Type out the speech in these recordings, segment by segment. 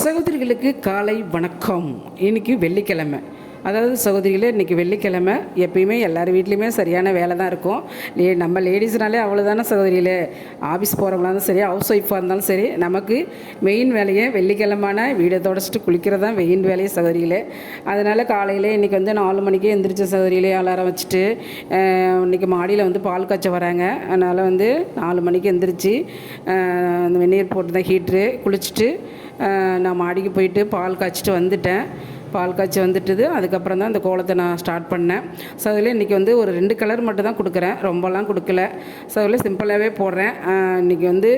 சகோதரிகளுக்கு காலை வணக்கம். இன்றைக்கி வெள்ளிக்கிழமை. அதாவது சகோதரிகளே, இன்றைக்கி வெள்ளிக்கிழமை. எப்பயுமே எல்லார் வீட்லேயுமே சரியான வேலை தான் இருக்கும். நம்ம லேடிஸ்னாலே அவ்வளோதானே சகோதரிகளே. ஆஃபீஸ் போகிறவங்களா இருந்தாலும் சரி, ஹவுஸ் ஒய்ஃபாக இருந்தாலும் சரி, நமக்கு மெயின் வேலையை வெள்ளிக்கிழமான வீடை தொடச்சிட்டு குளிக்கிறது தான் மெயின் வேலையை சகோதரிகளே. அதனால் காலையில் இன்றைக்கி 4 மணிக்கே எந்திரிச்ச சகோதரிகளே, அலாரம் வச்சுட்டு இன்றைக்கி மாடியில் பால் காய்ச்ச வராங்க. அதனால் 4 மணிக்கு எந்திரிச்சு அந்த வெந்நீர் போட்டு தான் ஹீட்ரு குளிச்சுட்டு நான் மாடிக்கு போயிட்டு பால் காய்ச்சிட்டு வந்துட்டேன். பால் காய்ச்சி வந்துட்டுது. அதுக்கப்புறம் தான் இந்த கோலத்தை நான் ஸ்டார்ட் பண்ணேன். ஸோ அதில் இன்றைக்கி ஒரு 2 கலர் மட்டும் தான் கொடுக்குறேன், ரொம்பலாம் கொடுக்கல. ஸோ அதில் சிம்பிளாகவே போடுறேன். இன்றைக்கி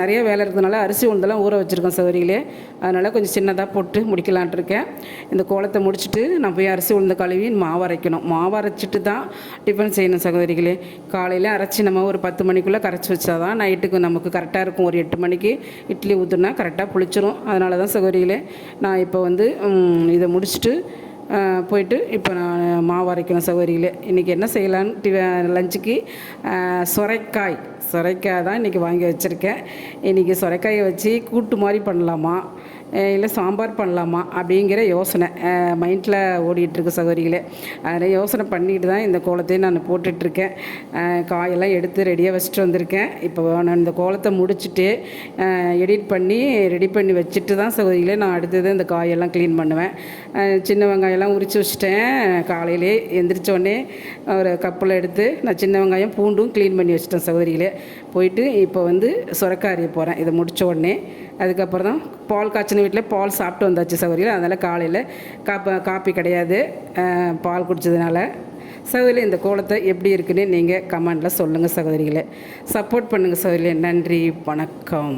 நிறைய வேலை இருக்கிறதுனால அரிசி உளுந்தெல்லாம் ஊற வச்சுருக்கேன் சகோதரிகளே. அதனால் கொஞ்சம் சின்னதாக போட்டு முடிக்கலான்ட்டு இருக்கேன். இந்த கோலத்தை முடிச்சுட்டு நான் போய் அரிசி உளுந்த கழுவி மாவு அரைக்கணும். மாவு அரைச்சிட்டு தான் டிஃபன் செய்யணும் சகோதரிகளே. காலையில் அரைச்சி நம்ம ஒரு 10 மணிக்குள்ளே கரைச்சி வச்சா தான் நைட்டுக்கு நமக்கு கரெக்டாக இருக்கும். ஒரு 8 மணிக்கு இட்லி ஊற்றுனா கரெக்டாக புளிச்சிரும். அதனால தான் சகோதரிகளே நான் இப்போ இதை முடிச்சுட்டு போயிட்டு இப்போ நான் மாவு அரைக்கணும் சகோதரிகளே. இன்றைக்கி என்ன செய்யலான்னு லஞ்சுக்கு சொரைக்காய் தான் இன்றைக்கி வாங்கி வச்சுருக்கேன். இன்றைக்கி சொரைக்காயை வச்சு கூட்டு மாதிரி பண்ணலாமா இல்லை சாம்பார் பண்ணலாமா அப்படிங்கிற யோசனை மைண்டில் ஓடிட்டுருக்கு சகோதரிகளே. அதில் யோசனை பண்ணிட்டு தான் இந்த கோலத்தையும் நான் போட்டுட்ருக்கேன். காயெல்லாம் எடுத்து ரெடியாக வச்சுட்டு வந்திருக்கேன். இப்போ நான் இந்த கோலத்தை முடிச்சுட்டு எடிட் பண்ணி ரெடி பண்ணி வச்சுட்டு தான் சகோதரிகளே நான் அடுத்தது இந்த காயெல்லாம் க்ளீன் பண்ணுவேன். சின்ன வெங்காயம்லாம் உரித்து வச்சுட்டேன். காலையிலே எந்திரிச்சோடனே ஒரு கப்பில் எடுத்து நான் சின்ன வெங்காயம் பூண்டும் க்ளீன் பண்ணி வச்சுட்டேன் சகோதரிகளே. போயிட்டு இப்போ சுரக்காய் அறிய போகிறேன். இதை முடித்த உடனே அதுக்கப்புறம் தான் பால் காய்ச்சின வீட்டில் பால் சாப்பிட்டு வந்தாச்சு சகோதரிகள். அதனால் காலையில் காப்பி கிடையாது, பால் குடித்ததுனால. சகோதரிகளே, இந்த கோலத்தை எப்படி இருக்குன்னு நீங்கள் கமெண்டில் சொல்லுங்கள் சகோதரிகளே. சப்போர்ட் பண்ணுங்கள் சகோதரிகளே. நன்றி, வணக்கம்.